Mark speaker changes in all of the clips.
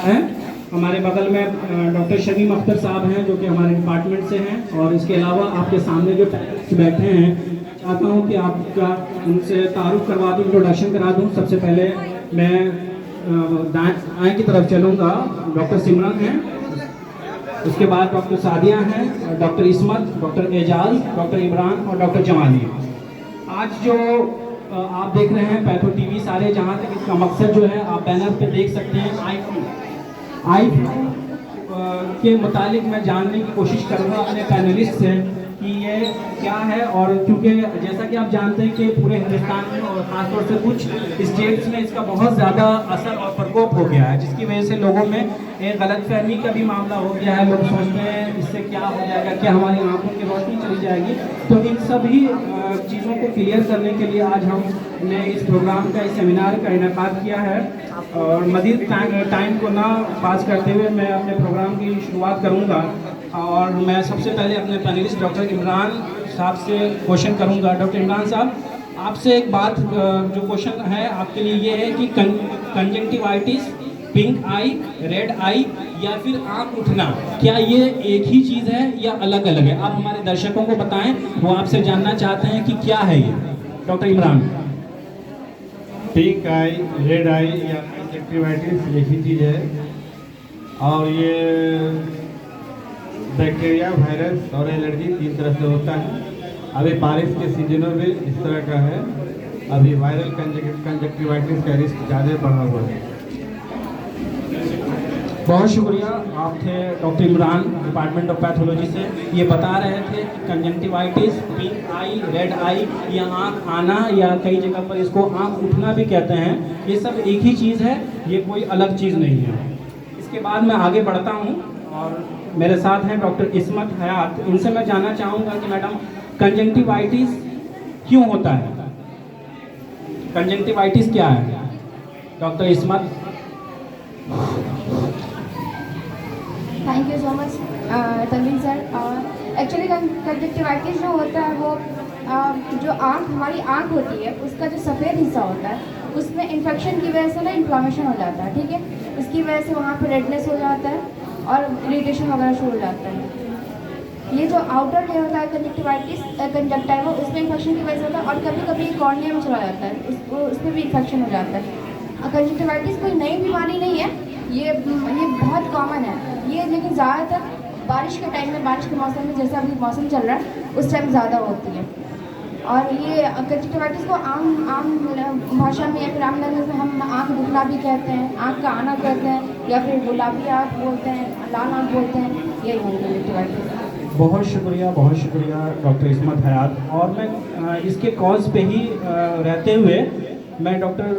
Speaker 1: है। हमारे बगल में डॉक्टर शमीम अख्तर साहब हैं जो कि हमारे डिपार्टमेंट से हैं, और इसके अलावा आपके सामने जो पैनलिस्ट बैठे हैं, चाहता हूं कि आपका उनसे तारुफ करवा दूं, इंट्रोडक्शन करा दूं। सबसे पहले मैं दाएं की तरफ चलूँगा, डॉक्टर सिमरन हैं, उसके बाद डॉक्टर सादिया हैं, डॉक्टर इस्मत, डॉक्टर एजाज, डॉक्टर इमरान और डॉक्टर जमाली। आज जो आप देख रहे हैं पैथो टीवी सारे जहां तक, इसका मकसद जो है आप बैनर पे देख सकते हैं, आई के मुतालिक मैं जानने की कोशिश करूँगा अपने पैनलिस्ट से कि ये क्या है। और क्योंकि जैसा कि आप जानते हैं कि पूरे हिंदुस्तान में और ख़ासतौर से कुछ स्टेट्स में इसका बहुत ज़्यादा असर और प्रकोप हो गया है, जिसकी वजह से लोगों में एक गलतफहमी का भी मामला हो गया है। लोग सोचते हैं इससे क्या हो जाएगा, क्या हमारी आंखों की रोशनी चली जाएगी। तो इन सभी चीज़ों को क्लियर करने के लिए आज हमने इस प्रोग्राम का, इस सेमिनार का इनेकाद किया है। और मज़ीद टाइम को ना पास करते हुए मैं अपने प्रोग्राम की शुरुआत करूँगा। और मैं सबसे पहले अपने पैनलिस्ट डॉक्टर इमरान साहब से क्वेश्चन करूंगा। डॉक्टर इमरान साहब, आपसे एक बात, जो क्वेश्चन है आपके लिए ये है कि कंजंक्टिवाइटिस, पिंक आई, रेड आई या फिर आँख उठना, क्या ये एक ही चीज़ है या अलग अलग है? आप हमारे दर्शकों को बताएं, वो आपसे जानना चाहते हैं कि क्या है ये। डॉक्टर इमरान।
Speaker 2: पिंक आई, रेड आई या कंजंक्टिवाइटिस एक ही चीज़ है, और ये बैक्टीरिया, वायरस और एलर्जी 3 तरह से होता है। अभी बारिश के सीजनों में इस तरह का है, अभी वायरल कंजक्टिवाइटिस का रिस्क ज़्यादा बढ़ा हुआ है।
Speaker 1: बहुत शुक्रिया, आप थे doctor Imran, department of pathology से। ये बता रहे थे कि कंजंक्टिवाइटिस, पिंक आई, रेड आई या आँख आना, या कई जगह पर इसको आँख उठना भी कहते हैं, ये सब एक ही चीज़ है, ये कोई अलग चीज़ नहीं है। इसके बाद मैं आगे बढ़ता हूँ और मेरे साथ हैं डॉक्टर इस्मत हयात। इनसे मैं जानना चाहूँगा कि मैडम, कंजंक्टिवाइटिस क्यों होता है? कंजंक्टिवाइटिस क्या है? Doctor Ismat.
Speaker 3: Thank you so much Tanvir sir. Actually conjunctivitis जो होता है वो जो हमारी आँख होती है, उसका जो सफ़ेद हिस्सा होता है उसमें इन्फेक्शन की वजह से ना इन्फ्लामेशन हो जाता है, ठीक है। उसकी वजह से वहाँ पर रेडनेस हो जाता है और इरिटेशन वगैरह शुरू हो जाता है। ये जो आउटर लेयर होता है कंजक्टिवाइटिस, कंजक्टाइवा, उसमें इन्फेक्शन की वजह से होता है, और कभी कभी कॉर्निया में चला जाता है, उसमें भी इन्फेक्शन हो जाता है। कंजक्टिवाइटिस कोई नई बीमारी नहीं है, ये बहुत कॉमन है ये, लेकिन ज़्यादातर बारिश के टाइम में, बारिश के मौसम में, जैसे अभी मौसम चल रहा है उस टाइम ज़्यादा होती है। और ये कंजक्टिवाइटिस को आम भाषा में या फिर आम लैंग्वेज में हम आँख दुखना भी कहते हैं, आँख का आना कहते हैं, या फिर गुलाबी आँख बोलते हैं, लाल आँख बोलते हैं, यही है कंजक्टिवाइटिस।
Speaker 1: बहुत शुक्रिया डॉक्टर इस्मत हयात। और मैं इसके कॉज पे ही रहते हुए मैं डॉक्टर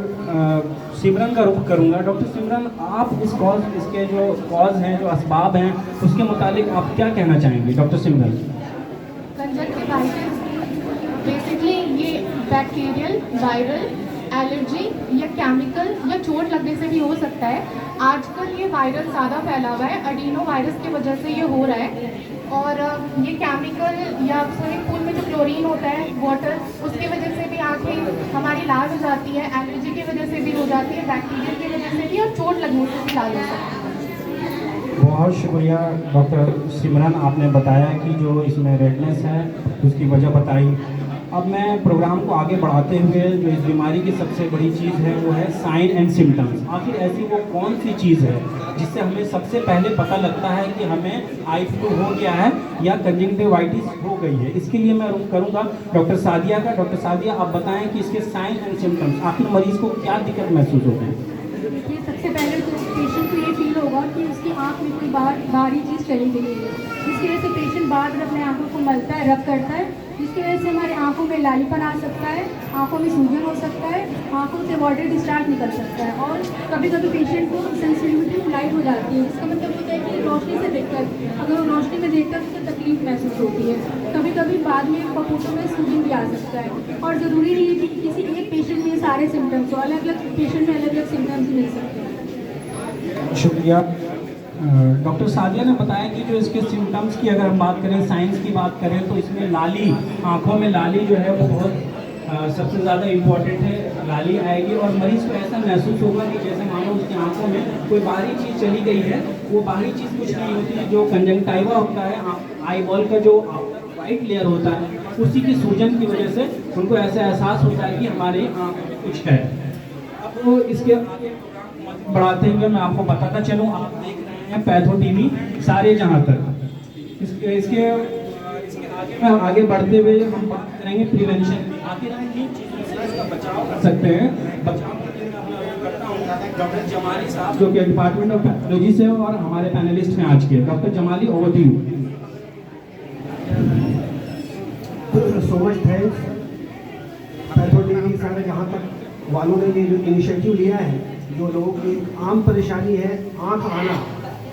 Speaker 1: सिमरन का रुख करूंगा। डॉक्टर सिमरन, आप इसके जो कॉज हैं, जो असबाब हैं, उसके मुतालिक आप क्या कहना चाहेंगे? डॉक्टर सिमरन।
Speaker 4: कंजक्टिवाइटिस बेसिकली ये बैक्टीरियल, वायरल, एलर्जी या केमिकल या चोट लगने से भी हो सकता है। आजकल ये वायरस ज़्यादा फैला हुआ है, एडिनो वायरस की वजह से ये हो रहा है। और ये केमिकल या स्विमिंग पूल में जो क्लोरीन होता है, वाटर, उसकी वजह से भी आँखें हमारी लाल हो जाती है, एलर्जी की वजह से भी हो जाती है, बैक्टीरिया की वजह से भी, और चोट लगने से भी लाल हो सकती है।
Speaker 1: बहुत शुक्रिया डॉक्टर सिमरन, आपने बताया कि जो इसमें रेडनेस है उसकी वजह बताई। अब मैं प्रोग्राम को आगे बढ़ाते हुए, जो इस बीमारी की सबसे बड़ी चीज़ है वो है साइन एंड सिम्टम्स। आखिर ऐसी वो कौन सी चीज़ है जिससे हमें सबसे पहले पता लगता है कि हमें आई फ्लू हो गया है या कंजंक्टिवाइटिस हो गई है? इसके लिए मैं रुख करूँगा डॉक्टर सादिया का। डॉक्टर सादिया, आप बताएं कि इसके साइन एंड सिम्टम्स, आखिर मरीज़ को क्या दिक्कत महसूस होते हैं?
Speaker 5: देखिए, सबसे पहले तो पेशेंट को ये फील होगा कि उसकी आँख में कोई बाहरी चीज़ चली गई है, जिसकी वजह से पेशेंट बार बार अपने आँखों को मलता है, रब करता है, जिसकी वजह से हमारे आँखों में लालीपन आ सकता है, आँखों में सूजन हो सकता है, आँखों से वाटर डिस्चार्ज निकल सकता है। और कभी कभी पेशेंट को सेंसिटिविटी लाइट हो जाती है, इसका मतलब होता है कि रोशनी से देखकर, अगर वो रोशनी में देखकर उसको तकलीफ महसूस होती है। कभी कभी बाद में पपोटों में सूजन भी आ सकता है। और ज़रूरी नहीं है कि किसी एक पेशेंट में सारे सिम्टम्स हो, अलग अलग पेशेंट में अलग अलग सिम्टम्स मिल सकते हैं।
Speaker 1: शुक्रिया। डॉक्टर सादिया ने बताया कि जो इसके सिम्टम्स की अगर हम बात करें, साइंस की बात करें, तो इसमें लाली, आँखों में लाली जो है वो बहुत सबसे ज़्यादा इम्पोर्टेंट है लाली आएगी और मरीज़ को ऐसा महसूस होगा कि जैसे मानो उसकी आंखों में कोई बाहरी चीज़ चली गई है। वो बाहरी चीज़ कुछ नहीं होती है, जो कंजंक्टाइवा होता है आई बॉल का जो वाइट लेयर होता है, उसी की सूजन की वजह से उनको ऐसा एहसास होता है कि हमारे आँख में कुछ है। अब वो इसके आगे बढ़ाते हुए मैं आपको बताता चलूँ, आप देख रहे हैं पैथो टीवी सारे जहाँ तक इसके आगे बढ़ते हुए हम बात करेंगे प्रिवेंशन की। आखिर हम किन चीज़ों से इसका बचाव कर सकते हैं। बचाव के लिए मैं अपना उपयोग करता हूँ डॉक्टर जमाली साहब जो कि डिपार्टमेंट ऑफ पैथोलॉजी से और हमारे पैनलिस्ट हैं आज के। Doctor Jamali, over to you.
Speaker 6: So much thanks pathology सारे जहाँ तक वालों ने ये जो इनिशिएटिव लिया है, जो लोगों की आम परेशानी है आँख आना,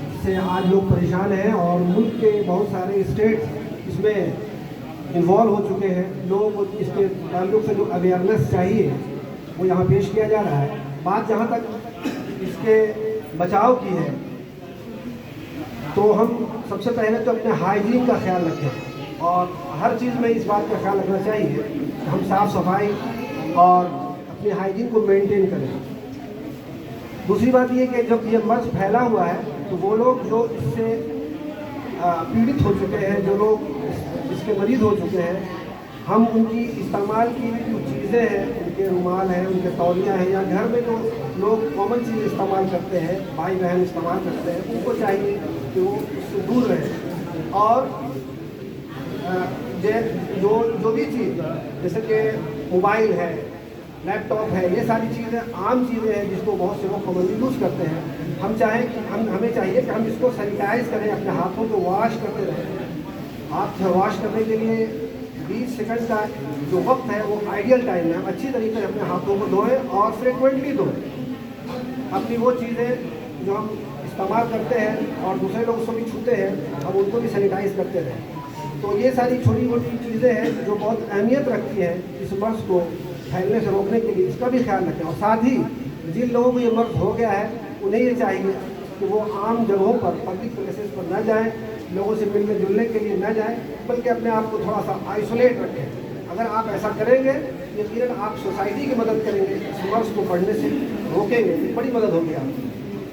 Speaker 6: इससे आज लोग परेशान हैं और मुल्क के बहुत सारे स्टेट इसमें इन्वॉल्व हो चुके हैं। लोगों को इसके ताल्लुक से जो अवेयरनेस चाहिए वो यहाँ पेश किया जा रहा है। बात जहाँ तक इसके बचाव की है तो हम सबसे पहले तो अपने हाइजीन का ख्याल रखें और हर चीज़ में इस बात का ख्याल रखना चाहिए कि हम साफ़ सफाई और अपनी हाइजीन को मेंटेन करें। दूसरी बात ये कि जब ये मर्ज फैला हुआ है तो वो लोग जो इससे पीड़ित हो चुके हैं, जो लोग इसके मरीज़ हो चुके हैं, हम उनकी इस्तेमाल की जो चीज़ें हैं, उनके रुमाल हैं, उनके तौलियाँ हैं, या घर में जो लोग कॉमन चीज़ इस्तेमाल करते हैं, भाई बहन इस्तेमाल करते हैं, उनको चाहिए कि वो उससे दूर रहें। और जो भी चीज़ जैसे कि मोबाइल है, लैपटॉप है, ये सारी चीज़ें आम चीज़ें हैं जिसको बहुत से लोग कॉमनली यूज़ करते हैं। हमें चाहिए कि हम इसको सैनिटाइज करें, अपने हाथों को वॉश करते रहें। हाथ वॉश करने के लिए 20 सेकंड का जो वक्त है वो आइडियल टाइम है। हम अच्छी तरीके से अपने हाथों को धोएं और फ्रिक्वेंटली धोएं। अपनी वो चीज़ें जो हम इस्तेमाल करते हैं और दूसरे लोग उसको भी छूते हैं, हम उनको भी सैनिटाइज करते रहें। तो ये सारी छोटी मोटी चीज़ें हैं जो बहुत अहमियत रखती हैं इस मर्ज को फैलने से रोकने के लिए, इसका भी ख्याल रखें। और साथ ही जिन लोगों को ये मर्ज हो गया है उन्हें ये चाहिए कि वो आम जगहों पर, पब्लिक प्लेसेस पर न जाएं, लोगों से मिलने जुलने के लिए न जाएं, बल्कि अपने आप को थोड़ा सा आइसोलेट रखें। अगर आप ऐसा करेंगे यकीनन आप सोसाइटी की मदद करेंगे, इस मर्ज को बढ़ने से रोकेंगे, बड़ी मदद होगी आपकी।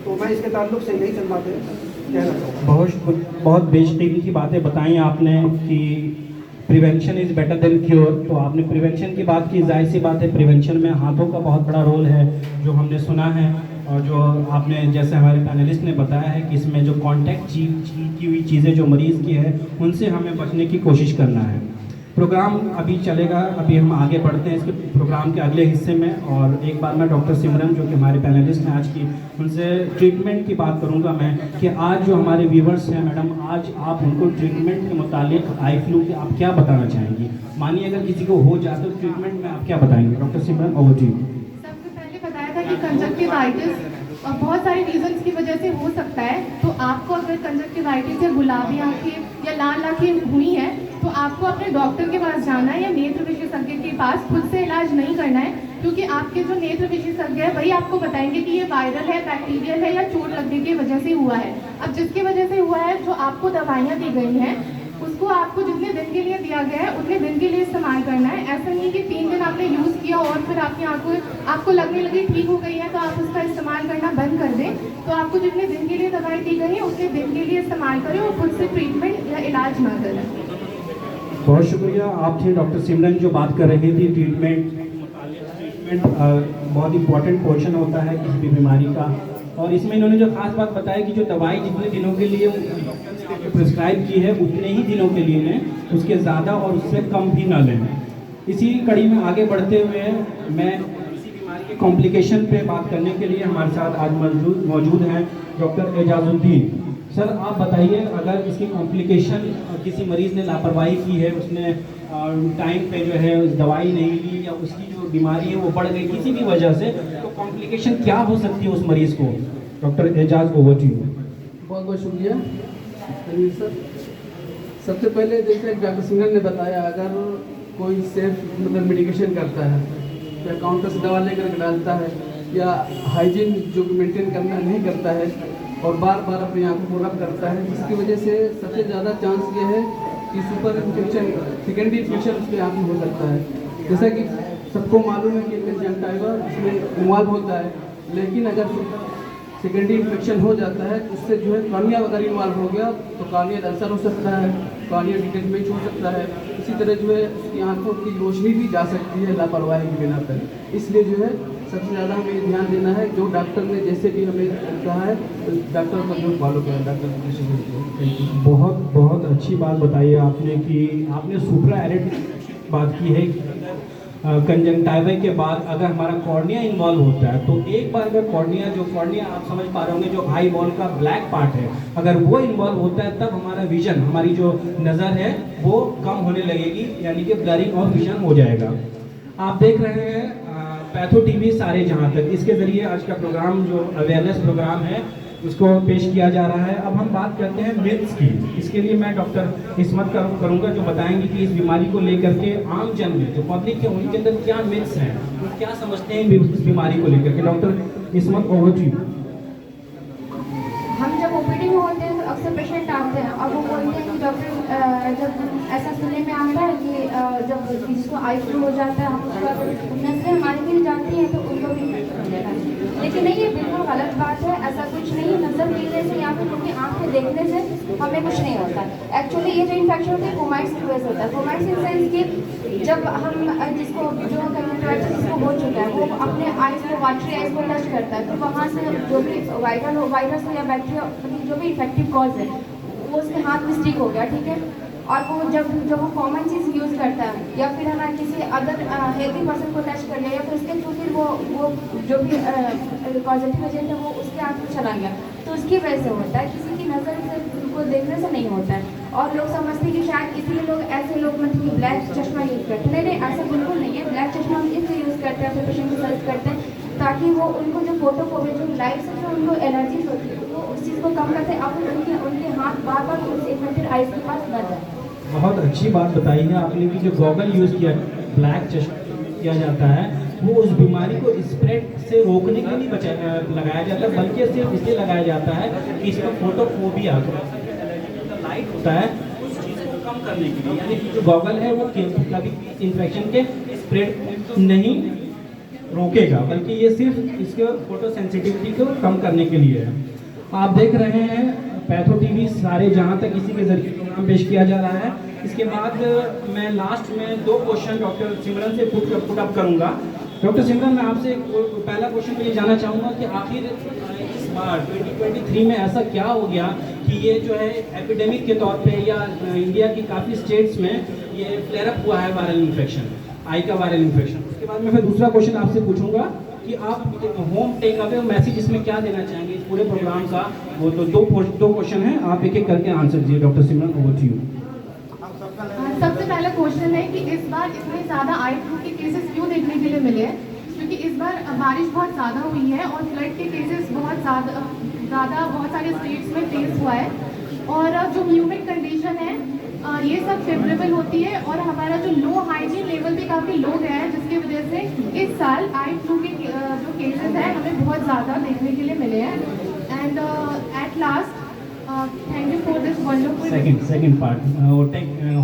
Speaker 6: तो मैं इसके ताल्लुक से यही चंद बातें कहना चाहूँगा।
Speaker 1: बहुत बेशकीमती की बातें बताई आपने कि prevention is better than cure. तो आपने प्रिवेंशन की बात की, जाहिर सी बात है प्रिवेंशन में हाथों का बहुत बड़ा रोल है जो हमने सुना है, और जो आपने जैसे हमारे पैनलिस्ट ने बताया है कि इसमें जो कांटेक्ट की हुई चीज़ें जो मरीज़ की है उनसे हमें बचने की कोशिश करना है। प्रोग्राम अभी चलेगा, अभी हम आगे बढ़ते हैं इसके प्रोग्राम के अगले हिस्से में। और एक बार मैं डॉक्टर सिमरन जो कि हमारे पैनलिस्ट हैं आज की, उनसे ट्रीटमेंट की बात करूंगा मैं कि आज जो हमारे व्यूवर्स हैं मैडम, आज आप उनको ट्रीटमेंट के मुतालिक आई फ्लू के आप क्या बताना चाहेंगी। मानिए अगर किसी को हो जाए तो ट्रीटमेंट में आप क्या बताएंगे। Doctor Simran, over to you.
Speaker 4: सबसे पहले बताया था कि कंजक्टिवाइटिस बहुत सारे रीजंस की वजह से हो सकता है। तो आपको अगर कंजक्टिवाइटिस या गुलाबी आंखें या लाल आंखें हुई हैं तो आपको अपने डॉक्टर के पास जाना है या नेत्र विशेषज्ञ के पास। खुद से इलाज नहीं करना है, क्योंकि आपके जो नेत्र विशेषज्ञ है वही आपको बताएंगे कि ये वायरल है, बैक्टीरियल है या चोट लगने की वजह से हुआ है। अब जिसकी वजह से हुआ है, जो आपको दवाइयाँ दी गई हैं उसको आपको जितने दिन के लिए दिया गया है उतने दिन के लिए इस्तेमाल करना है। ऐसा नहीं कि 3 दिन आपने यूज़ किया और फिर आपकी आंखों आपको लगने लगी ठीक हो गई है तो आप उसका इस्तेमाल करना बंद कर दें। तो आपको जितने दिन के लिए दवाई दी गई है उतने दिन के लिए इस्तेमाल करें और खुद से ट्रीटमेंट या इलाज ना करें।
Speaker 1: बहुत शुक्रिया। आप थे डॉक्टर सिमरन जो बात कर रही थी ट्रीटमेंट बहुत इंपॉर्टेंट पोर्शन होता है किसी भी बीमारी का। और इसमें इन्होंने जो खास बात बताया कि जो दवाई जितने दिनों के लिए प्रिस्क्राइब की है उतने ही दिनों के लिए लें, उसके ज़्यादा और उससे कम भी ना लें। इसी कड़ी में आगे बढ़ते हुए मैं इसी बीमारी के कॉम्प्लिकेशन पे बात करने के लिए हमारे साथ आज मौजूद हैं डॉक्टर एजाजुद्दीन। सर आप बताइए, अगर इसकी कॉम्प्लिकेशन किसी मरीज़ ने लापरवाही की है, उसने टाइम पे जो है दवाई नहीं ली या उसकी जो बीमारी है वो बढ़ गई किसी भी वजह से, तो कॉम्प्लिकेशन क्या हो सकती है उस मरीज़ को। Doctor Ejaz, over to you.
Speaker 7: बहुत बहुत शुक्रिया तनवीर सर। सबसे पहले जैसे डॉक्टर सिमरन ने बताया, अगर कोई सेफ मतलब मेडिकेशन करता है या काउंटर से दवा लेकर डालता है या हाइजीन जो मेंटेन करना नहीं करता है और बार बार अपनी आंखों को रब करता है, जिसकी वजह से सबसे ज़्यादा चांस ये है कि सुपर इन्फेक्शन, सेकेंडरी इन्फेक्शन उसके आँख में हो सकता है। जैसा कि सबको मालूम है कि कंजंक्टिवा इसमें इन्वॉल्व होता है, लेकिन अगर सेकेंडरी इन्फेक्शन हो जाता है तो उससे जो है कॉर्निया वगैरह इन्वॉल्व हो गया तो कॉर्नियल अल्सर हो सकता है, कॉर्नियल डिटैचमेंट हो सकता है। इसी तरह जो है उसकी आंखों की रोशनी भी जा सकती है लापरवाही की बिना पर। इसलिए जो है सबसे ज़्यादा हमें ये ध्यान देना है, जो डॉक्टर ने जैसे भी हमें कहा है तो डॉक्टर को जो फॉलो करें, डॉक्टर को जैसे।
Speaker 1: बहुत बहुत अच्छी बात बताई है आपने कि आपने सुप्रा एरिड बात की है। कंजंक्टिवा के बाद अगर हमारा कॉर्निया इन्वॉल्व होता है तो एक बार अगर कॉर्निया आप समझ पा रहे होंगे जो आई बॉल का ब्लैक पार्ट है, अगर वो इन्वॉल्व होता है तब हमारा विजन, हमारी जो नज़र है वो कम होने लगेगी, यानी कि ब्लरिंग ऑफ विजन हो जाएगा। आप देख रहे हैं पैथो टीवी सारे जहां तक, इसके ज़रिए आज का प्रोग्राम जो अवेयरनेस प्रोग्राम है उसको पेश किया जा रहा है। अब हम बात करते हैं मिथ्स की। इसके लिए मैं डॉक्टर इस्मत करूंगा जो बताएंगे कि इस बीमारी को लेकर के आम जन में जो पब्लिक है उनके अंदर क्या मिथ्स हैं, वो क्या समझते हैं इस बीमारी को लेकर के। Doctor Ismat, over to you.
Speaker 3: हम जब ओपीडी में होते हैं तो अक्सर पेशेंट आते हैं और वो बोलते हैं कि डॉक्टर जब ऐसा सुनने में आता है कि जब जिसको आई फ्लू हो जाता है हम उसका नजरें हमारी गिर जाती हैं तो उनको भी इन्फेक्शन हो जाता है, लेकिन नहीं, ये बिल्कुल गलत बात है। ऐसा कुछ नहीं है, नजर गिरने से या फिर उनकी आँख में देखने से हमें कुछ नहीं होता। एक्चुअली ये जो इन्फेक्शन होता है फोमाइट्स की वजह से होता है। फोमाइट्स इन सेंस कि जब हम जिसको जो कंजंक्टिवाइटिस जिसको हो चुका है वो अपने आइज को, वाटरी आइज को टच करता है तो वहाँ से जो भी वायरस हो या बैक्टीरिया जो भी इफेक्टिव कॉज है वो उसके हाथ में स्टिक हो गया, ठीक है। और वो जब वो कॉमन चीज़ यूज़ करता है या फिर हमें किसी अदर हेल्दी पर्सन को टच कर लिया या फिर उसके थ्रू फिर वो जो भी पॉजिटिव एजेंट है वो उसके हाथ में चला गया तो उसकी वजह से होता है, किसी की नज़र से उनको देखने से नहीं होता है। और लोग समझते हैं कि शायद इसलिए लोग ऐसे लोग मतलब कि ब्लैक चश्मा यूज़ करते हैं। नहीं, ऐसा बिल्कुल नहीं है। ब्लैक चश्मा हम इसलिए यूज़ करते हैं, अपने पेशेंट को सर्च करते हैं ताकि वो उनको जो फोटोफोबिया जो लाइट से जो उनको एलर्जीज होती है वो उस चीज़ को कम करते हैं और उनके हाथ बार बार उस इन्फेक्टेड आइज के पास न जाए।
Speaker 1: बहुत अच्छी बात बताई है आपने कि जो गॉगल यूज़ किया, ब्लैक चश्मा किया जाता है वो उस बीमारी को स्प्रेड से रोकने के लिए लगाया जाता है, बल्कि सिर्फ इसलिए लगाया जाता है कि इसका फोटोफोबिया लाइट होता है उस चीज़ को कम करने के लिए, यानी कि जो गॉगल है वो कभी इन्फेक्शन के स्प्रेड नहीं रोकेगा, बल्कि ये सिर्फ इसके फोटो सेंसिटिविटी को कम करने के लिए है। आप देख रहे हैं पैथो टीवी सारे जहां तक, इसी के जरिए प्रोग्राम पेश किया जा रहा है। इसके बाद मैं लास्ट में 2 क्वेश्चन डॉक्टर सिमरन से पुट अप करूंगा। डॉक्टर सिमरन, मैं आपसे पहला क्वेश्चन ये जानना चाहूँगा कि आखिर इस बार 2023 में ऐसा क्या हो गया कि ये जो है एपिडेमिक के तौर पे या इंडिया की काफ़ी स्टेट्स में ये फ्लेयर अप हुआ है वायरल इन्फेक्शन, आई का वायरल इन्फेक्शन। उसके बाद मैं फिर दूसरा क्वेश्चन आपसे पूछूंगा कि आप होम टेक अवे मैसेज इसमें क्या देना चाहेंगे इस पूरे प्रोग्राम का। वो तो 2 क्वेश्चन हैं, आप एक एक करके आंसर दीजिए। Doctor Simran, over to you.
Speaker 4: सबसे पहला क्वेश्चन है कि इस बार इतने ज़्यादा आई फ्लू के केसेस क्यों देखने के लिए मिले हैं, क्योंकि इस बार बारिश बहुत ज़्यादा हुई है और फ्लड के केसेस बहुत सारे स्टेट्स में फेस हुआ है और जो ह्यूमिड कंडीशन है ये सब फेवरेबल होती है और हमारा जो लो हाइजीन लेवल भी काफ़ी लो गया है, जिसकी वजह से इस साल आई फ्लू के जो केसेस हैं हमें बहुत ज़्यादा देखने के लिए मिले हैं। And at last thank you for this wonderful
Speaker 1: second part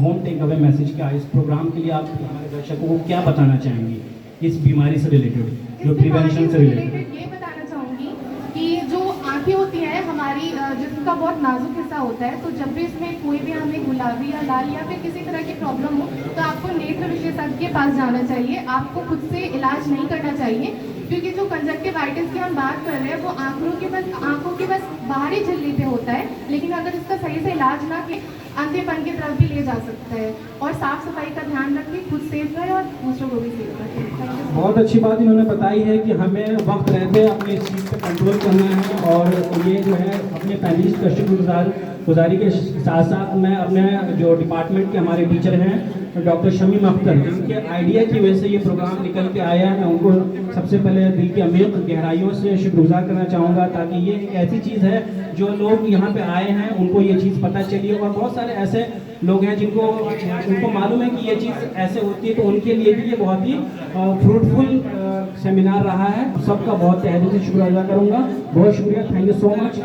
Speaker 1: home take away message क्या इस प्रोग्राम के लिए आप हमारे दर्शकों को क्या बताना चाहेंगी इस बीमारी से रिलेटेड, जो प्रिवेंशन से रिलेटेड?
Speaker 4: ये बताना चाहूँगी कि जो आँखें होती हैं हमारी, जिसका बहुत नाजुक हिस्सा होता है, तो जब भी इसमें कोई भी हमें गुलाबी या लाल या फिर किसी तरह की प्रॉब्लम हो तो आपको नेत्र विशेषज्ञ के पास जाना चाहिए। आपको खुद से इलाज नहीं करना चाहिए, क्योंकि जो कंजक्टिवाइटिस की हम बात कर रहे हैं वो आँखों के बस बाहरी झिल्ली पे होता है, लेकिन अगर इसका सही से इलाज ना किए अंधेपन की तरफ भी ले जा सकता है। और साफ सफाई का ध्यान रखें, खुद सेफ रहे और दूसरों को भी सेफ रखें।
Speaker 1: बहुत अच्छी बात इन्होंने बताई है कि हमें वक्त रहते अपने इस चीज़ पे कंट्रोल करना है और ये जो है अपने पहली कष्ट गुजारी के साथ साथ मैं अपने जो डिपार्टमेंट के हमारे टीचर हैं डॉक्टर शमीम अख्तर, जिनके आइडिया की वजह से ये प्रोग्राम निकल के आया है, मैं उनको सबसे पहले दिल के अमीर गहराइयों से शुक्रगुजार करना चाहूँगा, ताकि ये एक ऐसी चीज़ है जो लोग यहाँ पे आए हैं उनको ये चीज़ पता चली और बहुत सारे ऐसे लोग हैं उनको मालूम है कि ये चीज़ ऐसे होती है, तो उनके लिए भी ये बहुत ही फ्रूटफुल सेमिनार रहा है। सबका बहुत तहे दिल से शुक्रिया अदा करूँगा। बहुत शुक्रिया, थैंक यू सो मच।